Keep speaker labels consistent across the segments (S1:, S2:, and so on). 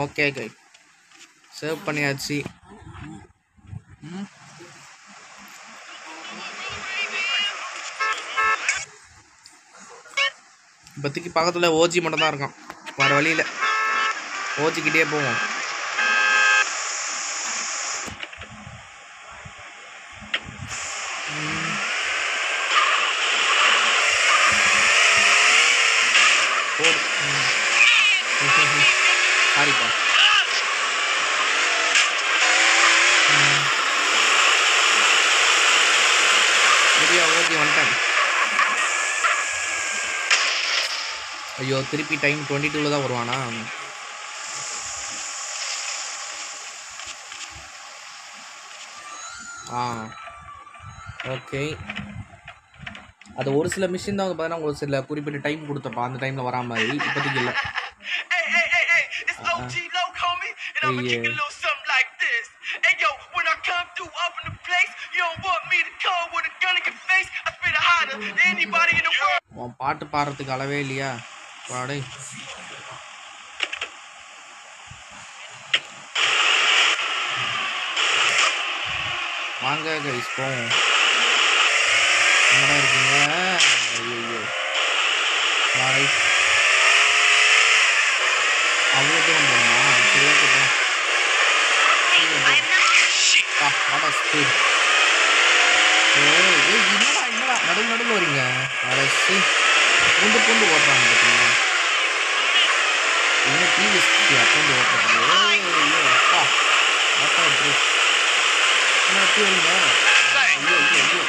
S1: Okay கை save பண்ணியாச்சு. இப்போதைக்கு பக்கத்தில் ஓஜி மட்டும் தான் இருக்கான். வேறு வழியில் ஓஜிக்கிட்டே போவோம். சாரிப்பா. ஓகே வந்துட்டேன். ஐயோ திருப்பி டைம் 22 தான் வருவானா? ஓகே. அது ஒரு சில மிஷின் தான் வந்து பார்த்தீங்கன்னா ஒரு சில குறிப்பிட்ட டைம் கொடுத்தப்பா, அந்த டைமில் வரா மாதிரி. இப்போதைக்கு இல்லை. பாட்டு பாடுறதுக்கு அளவே இல்லையா பாடை. வாங்க கைஸ் போவோம். என்னடா இருக்கீங்க? ஐயோ பாடை அவ்வளோ தூரம் போகணுமா? சரி ஓகே போ. என்னடா நடுவில் வரீங்க? அரசு பூண்டு ஓட்டுறாங்க பார்த்தீங்களா? என்ன டிவி பூண்டு ஓட்டுறது? என்ன வரீங்க? ஐயோ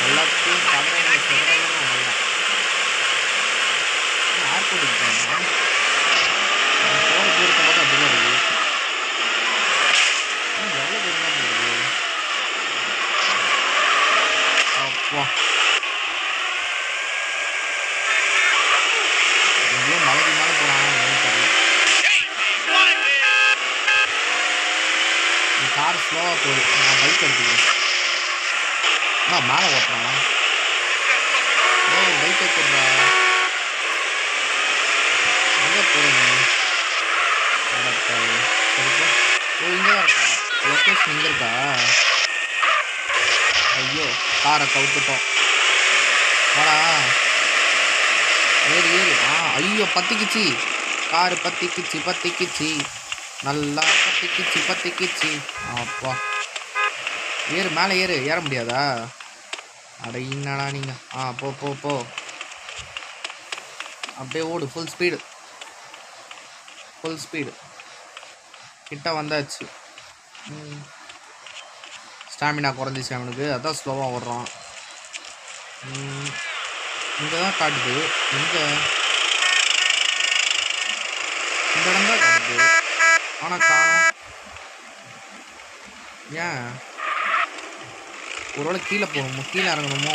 S1: எல்லாத்தையும் ஏர்போர்ட்டுக்கு போகணும். போகிற தூரத்தை பார்த்தா அப்படிதான் இருக்குது. எவ்வளோ தூரம் தான் போகுது? அப்பா எங்கேயோ மலைக்கு மேலே போகிறாங்க. இந்த கார் ஸ்லோவாக போகுது. நான் பைக் எடுத்துக்கிறேன். மேலே ஓட்டுறான். பைக் எடுத்துடுறா. எங்கே போகிறேன்? சரிப்பா. இங்கே தான் இருக்கா லொக்கேஷன்? இங்கே இருக்கா? ஐயோ காரை கவுத்துட்டோம். வாடா ஏறு. ஐயோ பத்திக்கிச்சு காரு. பத்திக்கிச்சு நல்லா பத்திக்கிச்சு. அப்பா ஏறு, மேலே ஏற முடியாதா? அட என்னடா நீங்கள்? போ அப்படியே ஓடு. ஃபுல் ஸ்பீடு கிட்ட வந்தாச்சு. ஸ்டாமினா குறைஞ்சிச்சு அவனுக்கு, அதான் ஸ்லோவாக ஓடுறான். இங்கே தான் காட்டுது. இந்த இடம் தான் காட்டுது. ஆனால் காணும். ஏன் ஒருவேளை கீழே போகணுமோ? கீழே இறங்கணுமோ?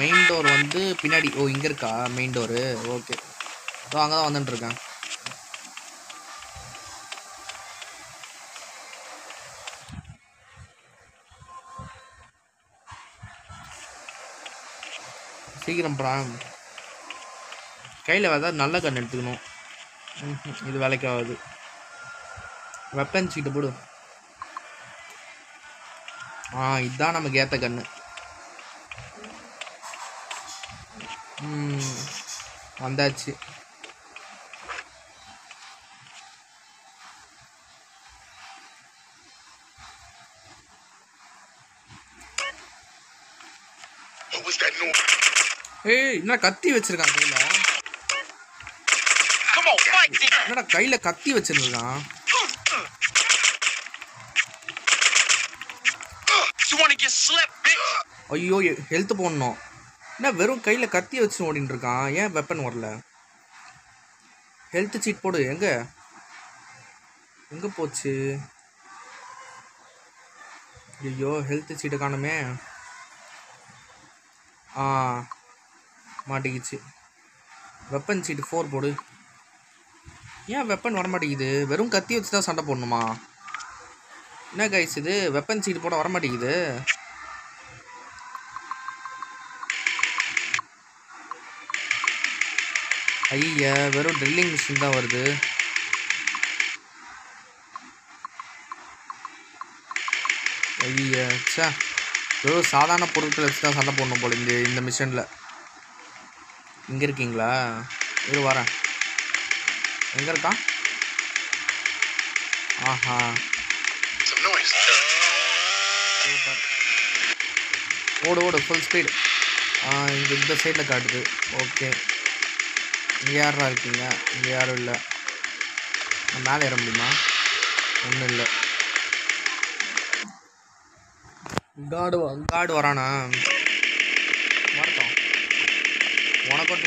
S1: மெயின் டோர் வந்து பின்னாடி. இங்கே இருக்கா மெயின் டோரு? ஓகே அங்கே தான் வந்துட்டுருக்கேன். சீக்கிரம் கையில் ஏதாவது நல்ல கன் எடுத்துக்கணும். இது வேலைக்கு ஆகுது. வெப்பன் சீட்டு போடு. இதுதான் நமக்கு ஏற்ற கன்று. வந்தாச்சு. என்ன கத்தி வச்சிருக்கான் கையில? என்னடா கையில கத்தி வச்சிருக்கான்? ஐயோ ஹெல்த் போடணும். என்ன வெறும் கையில கத்தி வச்சு ஓடிட்டு இருக்கான்? ஏன் வெப்பன் வரல? ஹெல்த் சீட் போடு. எங்க போச்சு? ஐயோ ஹெல்த் சீட்டை காணுமே. மாட்டிக்கிச்சு. வெப்பன் சீட்டு 4 போடு. ஏன் வெப்பன் வரமாட்டேங்குது? வெறும் கத்தி வச்சு தான் சண்டை போடணுமா? என்ன கைஸ் இது வெப்பன் சீட் போட வர மாட்டேங்குது. ஐயா வெறும் ட்ரில்லிங் மிஷின் தான் வருது. ஐயா சே வெறும் சாதாரண பொருட்களை வச்சு தான் சண்டை போடணும் போல இந்த மிஷனில். இங்கே இருக்கீங்களா? இது வரேன். எங்கே இருக்கான்? ஆஹா ஓடு ஓடு ஃபுல் ஸ்பீடு. இங்கே இந்த சைடில் காட்டுது. ஓகே இங்கே யாரா இருக்கீங்க? இங்கே யாரும் இல்லை. மேலே ஏற முடியுமா? ஒன்றும் இல்லை. காடு வரானா? வரட்டும். உனக்கும்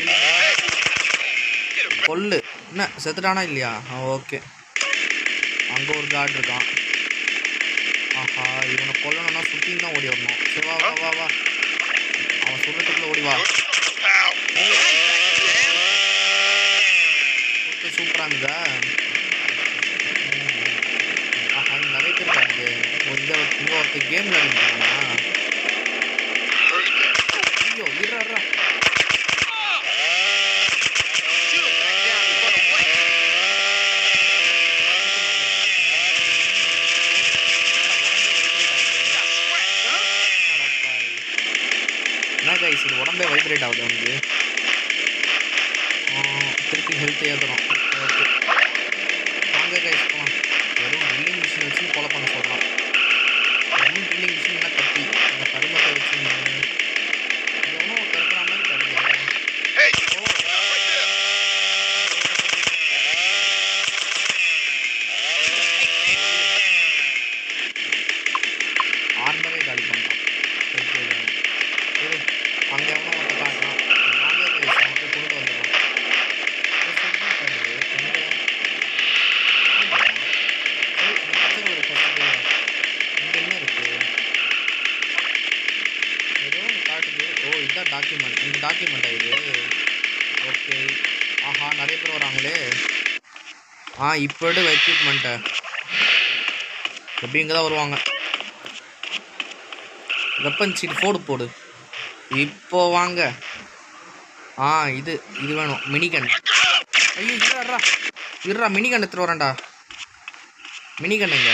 S1: கொல்லு. என்ன செத்துட்டானா இல்லையா? ஓகே அங்கே ஒரு காடு இருக்கான். ஆஹா இவனை கொல்லணும்னா சுற்றின்னு தான் ஓடி வரணும். சரி வா வா வா வா அவன் சொல்கிறதுக்குள்ள ஓடி வா. சூப்பராங்க. ஆஹா இங்கே நிறைய பேர் காட்டுது. இங்கே ஒருத்தர் கேம் விளையாடிருக்கானா? ஐயோ இருறா என்ன கைஸ் இது உடம்பே வைப்ரேட் ஆகுது அவனுக்கு. திருப்பி ஹெல்த் ஏற்றணும். ஓகே வாங்க கைஸ் போகலாம். வெறும் ட்ரில்லிங் மிஷின் வச்சு ஃபாலோ பண்ண சொல்கிறான். வெறும் ட்ரில்லிங் மிஷின் என்ன கட்டி அந்த கருமத்தை வச்சு எவ்வளோ கருக்கிற மாதிரி கருது. ஆர்மரே காலி பண்ணிட்டான். அங்கே எவ்வளோ ஒருத்த காட்டுறான். வாங்க கைஸ் அவனுக்கு கொண்டு வந்துடும். இங்கே என்ன இருக்கு? ஏதோ ஒன்று காட்டுது. ஓ இதுதான் டாக்குமெண்ட். இந்த டாக்குமெண்ட்டா இது? ஓகே ஆஹா நிறைய பேர் வராங்களே. இப்போ எக்யூப்மெண்ட்டை எப்படி இங்கே தான் வருவாங்க. வெப்பன் சீட் போடு. இப்போ வாங்க. இது வேணும் மினிகன். ஐயோ இருறா மினிகன் எடுத்துட்டு வரேன்டா. மினிகன் எங்க?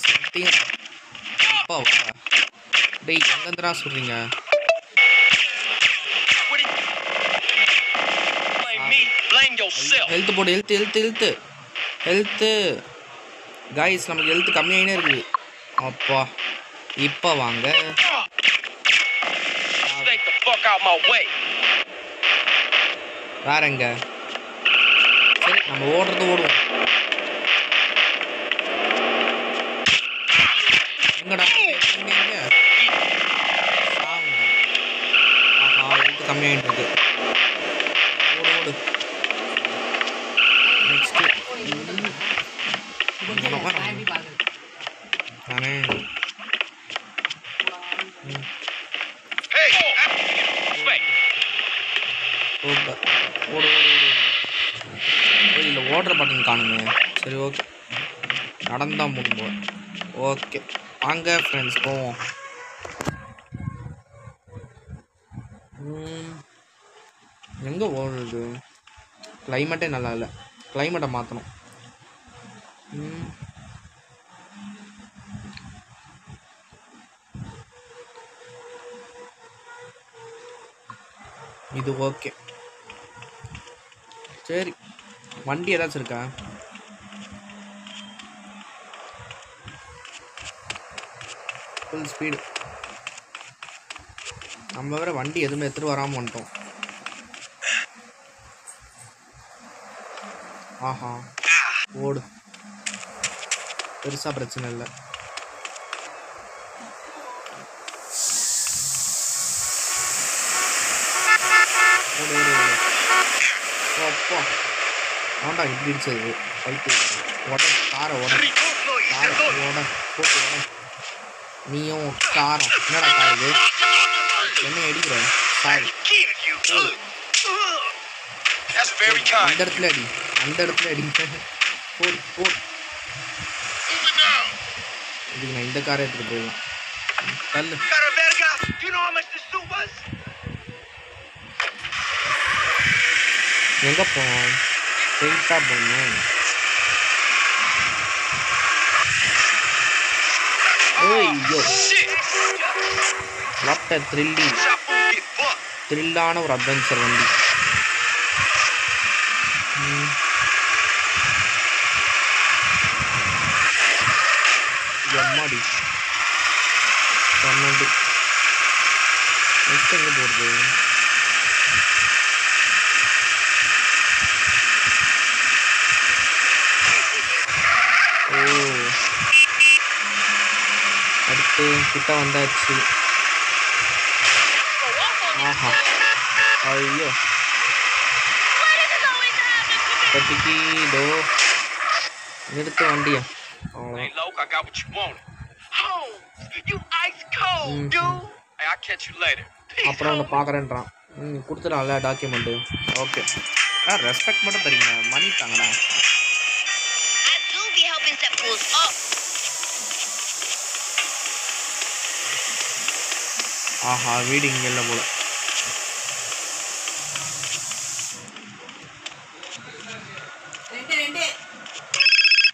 S1: சத்தியம் அப்பா டேய் எங்கேருந்துடா சொல்கிறீங்க? ஹெல்த் போடு. ஹெல்த்து காய்ஸ் நமக்கு ஹெல்த் கம்மியாகினே இருக்குது. அப்பா இப்போ வாங்க. வேற எங்க? சரி நம்ம ஓடுவோம். எங்கடா எங்க? ஆஹா ஹெல்த் கம்மியாகிட்டு இருக்கு. ஓடு நெக்ஸ்ட் தானே. ஓடு இல்லை ஓடுற பட்டன் காணுமே. சரி ஓகே நடந்தான் போடுவோம். ஓகே வாங்க ஃப்ரெண்ட்ஸ் போவோம். எங்கே ஓடுறது? கிளைமேட்டே நல்லா இல்லை. கிளைமேட்டை மாற்றணும். இது ஓகே. சரி வண்டி ஏதாச்சும் இருக்கா? Full speed. நம்ம வேற வண்டி எதுவுமே எடுத்துகிட்டு வராமல் வந்துட்டோம். ஆஹா ஓடு பெருசாக பிரச்சனை இல்லை. ஓடு அப்பா ஆண்டா இப்படி இருச்சது பைக்கு. காரை போட்டு நீயும் காரம் என்னடா காருது? என்ன அடிக்கிற? சாரி அந்த இடத்துல அடி. போடு இதுக்கு நான் இந்த காரை எடுத்துகிட்டு போயிடலாம். தள்ளு. எங்கே போனோம்? ஸ்ட்ரெயிட்டாக போகணும். ஐயோ, வாட் அ த்ரில்லான ஒரு அட்வென்ச்சர் வண்டி. எம்மாடி 12. நெக்ஸ்ட் எங்கே போகிறது? ஓ, அடுத்து கிட்ட வந்தாச்சு. ஆஹா, ஐயோ, கட்டிக்கிடோ, நிறுத்து வண்டியா. அப்புறம் ஒன்று பார்க்குறேன்றான். கொடுத்துடான்ல டாக்குமெண்ட்டு. ஓகே, ரெஸ்பெக்ட் மட்டும் தரீங்க, மணி தாங்கடா. ஆஹா, வீடு இங்கே இல்லை போல.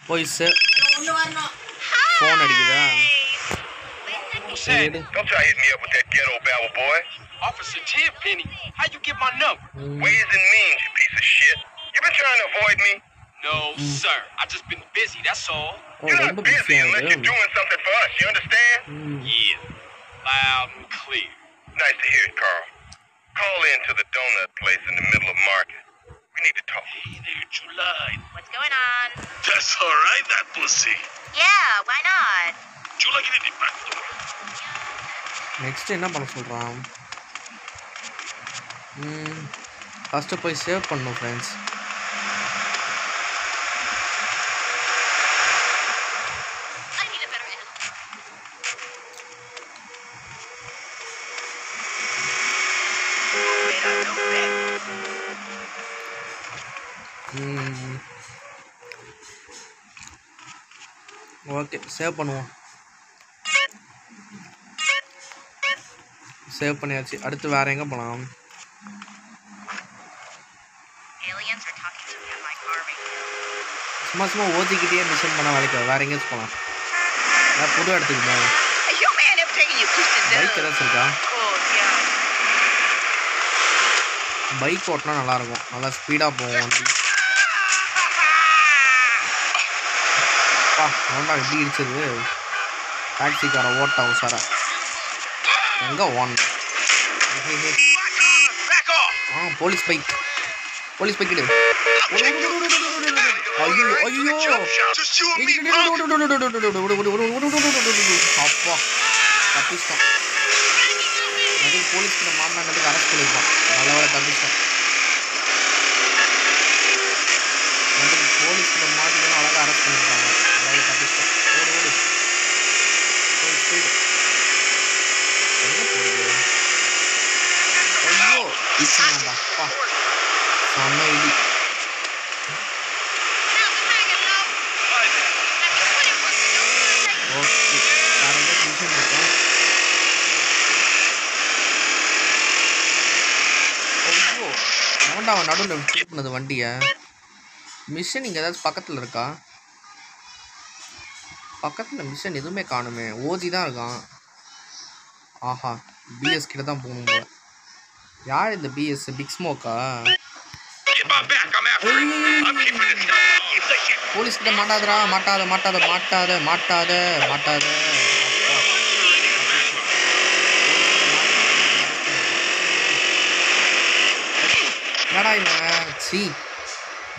S1: போய் சார் ஃபோன் அடிக்குதா?
S2: Don't try to hit me up with that ghetto babble, boy. Officer Tenpenny, how you get my number? Ways and means, you piece of shit. You been trying to avoid me? No, sir. I just been busy, that's all. You're not busy unless you're doing something for us, you understand? Yeah, loud and clear. Nice to hear it, Carl. Call in to the donut place in the middle of market. We need to talk. Hey there, July.
S3: What's going on?
S2: That's all right, that pussy.
S3: Yeah, why not?
S2: July, get in the back door.
S1: Next என்ன பண்ண சொல்கிறான்? First போய் save பண்ணணும் friends. Okay, save பண்ணுவோம். Save பண்ணியாச்சு. அடுத்து வேற எங்கே போகலாம்? சும்மா சும்மா ஓதிக்கிட்டே மிஷன் பண்ண வேலைக்கு வேற எங்கேயாச்சும் போகலாம். புது இடத்துக்கு போகலாம். பைக் ஏதாச்சும் இருக்கா? பைக் ஓட்டினா நல்லாயிருக்கும், நல்லா ஸ்பீடாக போகும் வண்டி. அவன்டா எப்படி இடிச்சது டாக்ஸிக்கார ஓட்ட உசாரா. எங்கே own? Police bike, police bike இடு. ஐயோ ஐயோ, அப்பா தப்பிச்சிட்டோம். அது போலீஸ் கிட்ட மாட்டினதுக்கு அரெஸ்ட் பண்ணியிருப்பான். நல்ல வேலை தப்பிச்சிட்டோம். போலீஸ் கிட்ட மாட்டினா அழகாக அரெஸ்ட் பண்ணியிருப்பாங்க. நல்ல வேலை தப்பிச்சிட்டோம். ஓடு ஓடு, ஸ்பீடு. எங்கே போகுது? ஐயோ, இச்சாண்டா அப்பா, செம்ம இடி. ஓகே, வேறு எங்கேயாச்சும் மிஷன் இருக்கா? ஐயோ, அவன்டா அவன் நடுவில் ட்ரீட் பண்ணது வண்டியை. மிஷன் இங்கே ஏதாச்சும் பக்கத்தில் இருக்கா? பக்கத்தில் மிஷன் எதுவுமே காணுமே. ஓஜி தான் இருக்கான். ஆஹா, பிஎஸ் கிட்ட தான் போகணும் போல. யார் இந்த பிஎஸ்? பிக் ஸ்மோக்கா? போலீஸ் கிட்ட மாட்டாதடா, மாட்டாத மாட்டாத மாட்டாத மாட்டாத மாட்டாத. என்னடா இவன்? சி,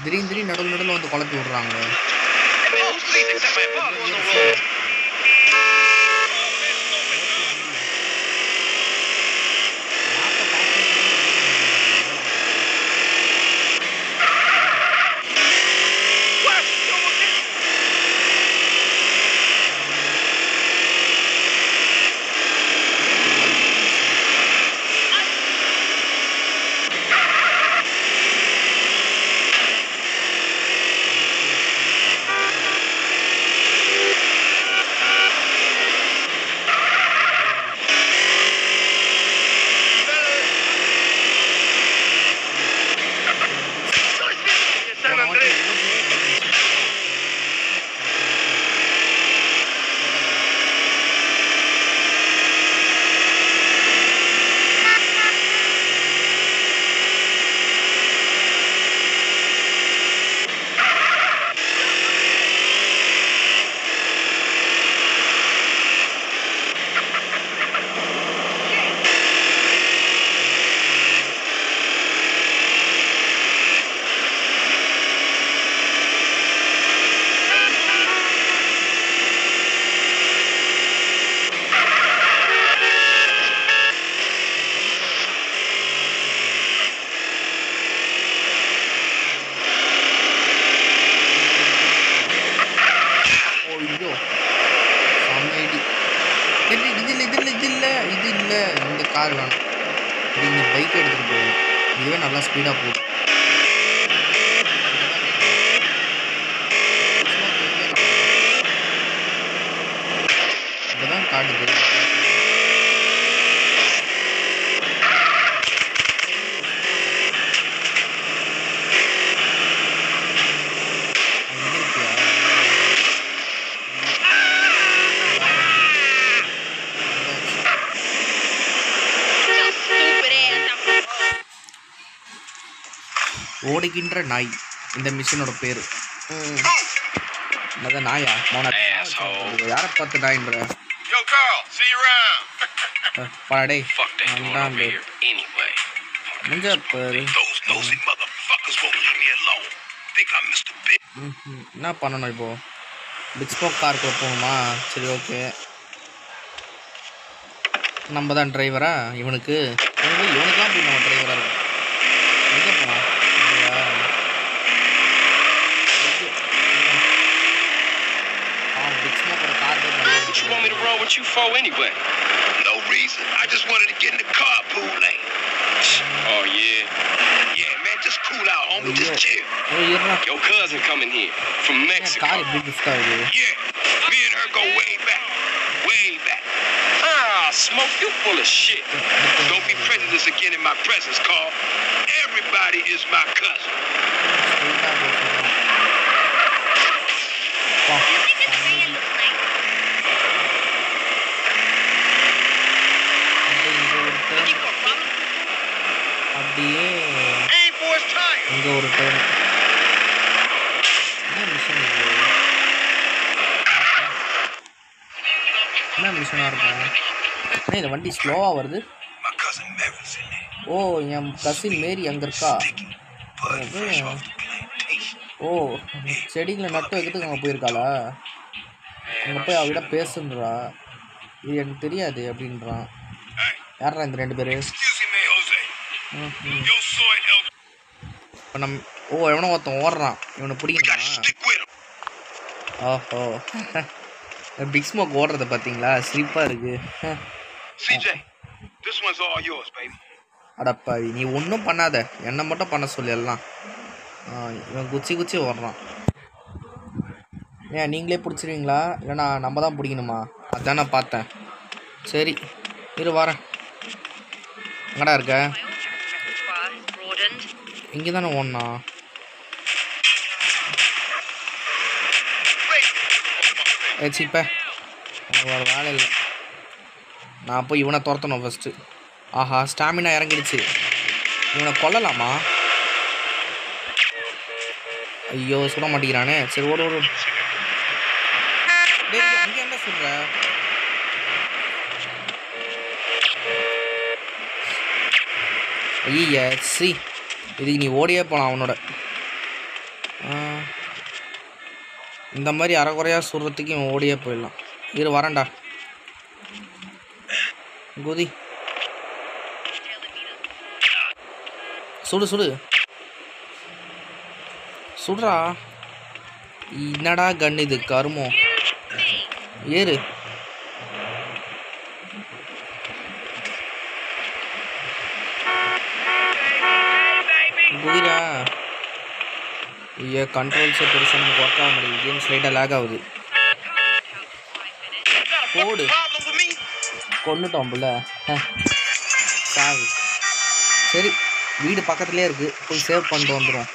S1: திடீர்னு நடுவில் வந்து குழப்பி விடுறாங்க. இல்லை இது இல்லை, இந்த கார் வேணும். நீங்கள் பைக் எடுத்துகிட்டு போகும், இதுவே நல்லா ஸ்பீடாக போகுது. இப்போதான் காட்டுது. ஓடுகின்ற நாய் இந்த மிஷினோட பேர். அதான் நாயா யாரை பார்த்து நாயின்ற பாடே முடிஞ்ச பேரு. என்ன பண்ணணும் இப்போ? பிக் ஸ்மோக் காருக்குள்ள போகணுமா? சரி ஓகே, நம்ம தான் டிரைவரா இவனுக்கு. இவனுக்குலாம் போய் நம்ம டிரைவராக இருக்கும். எங்கே போனான்?
S2: What you want me to run with you for anyway? No reason. I just wanted to get in the carpool lane. Oh yeah. Yeah, man, just cool out, homie. Just chill. Your cousin coming here from Mexico. Yeah. Me and her go way back. Way back. Ah, Smoke, you full of shit. Don't be prejudiced again in my presence, Carl. Everybody is my cousin.
S1: அப்படியே இங்கே ஒரு turn. என்ன mission இது? என்ன மிஷனாக இருக்கும்? ஆனால் இந்த வண்டி ஸ்லோவாக வருது. ஓ, என் கசின் மேரி அங்கே இருக்கா? ஓ, செடிகளை நட்டு வைக்கிறதுக்கு அங்கே போயிருக்காளா? அங்கே போய் அவகிட்ட பேசுன்றா. இது எனக்கு தெரியாது அப்படின்றான். யாரா இந்த ரெண்டு பேர்? இப்போ எவனோ ஒருத்தன் ஓடுறான், இவனை பிடிக்கணுமா? ஓஹோ, பிக் ஸ்மோக் ஓடுறத பார்த்தீங்களா? சிரிப்பாக இருக்கு. அடப்பா, நீ ஒன்றும் பண்ணாத, என்னை மட்டும் பண்ண சொல்லி எல்லாம். இவன் குச்சி ஓடுறான். ஏன் நீங்களே பிடிச்சிருவீங்களா இல்லைனா நம்ம தான் பிடிக்கணுமா? அதான் நான் பார்த்தேன். சரி இரு வரேன். எங்கடா இருக்க? இங்கே தானே ஓடனா? ஏச்சிப்ப ஒரு வேலை இல்லை. நான் போய் இவனை துரத்தணும் ஃபஸ்ட்டு. ஆஹா, ஸ்டாமினா இறங்கிடுச்சு. இவனை கொல்லலாமா? ஐயோ, சுட மாட்டேங்கிறானே. சரி ஓடு. அங்கே என்ன சொல்ற? ஐயா சி, இதுக்கு நீ ஓடியே போகலாம் அவனோட. இந்த மாதிரி அரைக்குறையாக சுடுறதுக்கு இவன் ஓடியே போயிடலாம். இரு வரேன்டா. குதி, சுடுறா. என்னடா கன் இது? கருமோ. ஏறு. குதிரா. ஐயா, கண்ட்ரோல்ஸே பெருசாக நமக்கு ஒர்க் ஆக முடியுது. கேம் ஸ்லைட்டாக லேக் ஆகுது. போடு. கொண்டுட்டோம் புள்ள. சாவு. சரி, வீடு பக்கத்துலேயே இருக்குது, போய் சேவ் பண்ணிட்டு வந்துடும்.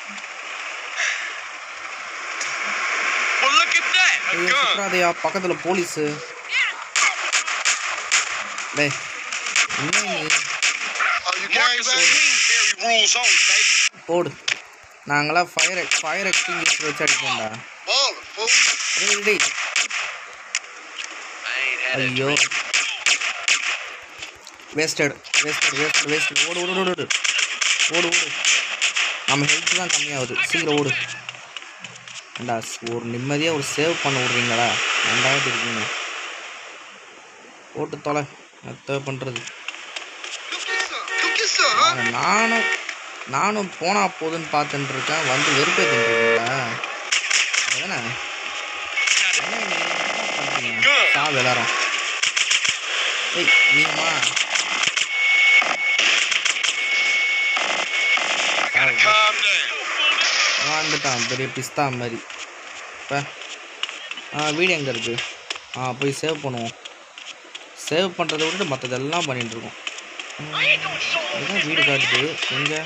S1: சுற்றாதையா, பக்கத்தில் போலீஸு. டேய் போடு. நாங்களாம் ஃபயர் எக்ஸ்டிங்யூஷர் வச்சு அடிப்போம்டா. ஐயோ, வேஸ்டட். ஓடு. நம்ம ஹெல்த் தான் கம்மியாகுது. சீக்கிரம் ஓடு. ஏண்டா, ஒரு நிம்மதியாக ஒரு சேவ் பண்ண விட்றீங்களா? ரெண்டாவது இருக்கீங்க. போட்டு தொலை, தேவை பண்ணுறது. நானும் போனா போதுன்னு பார்த்துட்டு இருக்கேன். வந்து வெறுப்பே தின்றீங்களா? அதுதானே சாவு எல்லாரும். ஏய் நீமா வந்துட்டான் பெரிய பிஸ்தா மாதிரி. இப்போ வீடு எங்கே இருக்குது? போய் சேவ் பண்ணுவோம். சேவ் பண்ணுறதை விட்டுட்டு மற்றதெல்லாம் பண்ணிகிட்ருக்கோம். இதுதான் வீடு காட்டுது எங்கே?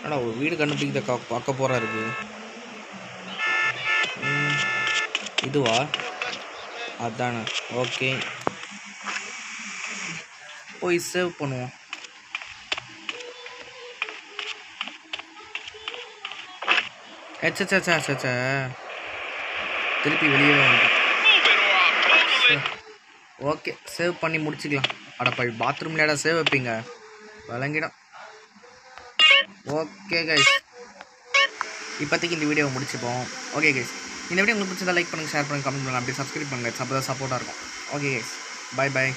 S1: ஆனால் ஒரு வீடு கண்டுபிடிக்க பார்க்க போகிறா இருக்கு. இதுவா? அதானே. ஓகே போய் சேவ் பண்ணுவோம். எச்சா திருப்பி வெளியே வந்துட்டேன். ஓகே சேவ் பண்ணி முடிச்சுக்கலாம். அடப்பா பாத்ரூம்லையாடா சேவ் வைப்பீங்க? விளங்கிடும். ஓகே கைஸ் இப்போதைக்கு இந்த வீடியோவை முடிச்சுப்போம். ஓகே கைஸ் இந்த வீடியோ உங்களுக்கு பிடிச்சதா லைக் பண்ணுங்கள், ஷேர் பண்ணுங்கள், கமெண்ட் பண்ணுங்கள், அப்படியே சப்ஸ்கிரைப் பண்ணுங்கள். அப்போ தான் சப்போர்ட்டாக இருக்கும். ஓகே கைஸ் பாய் பாய்.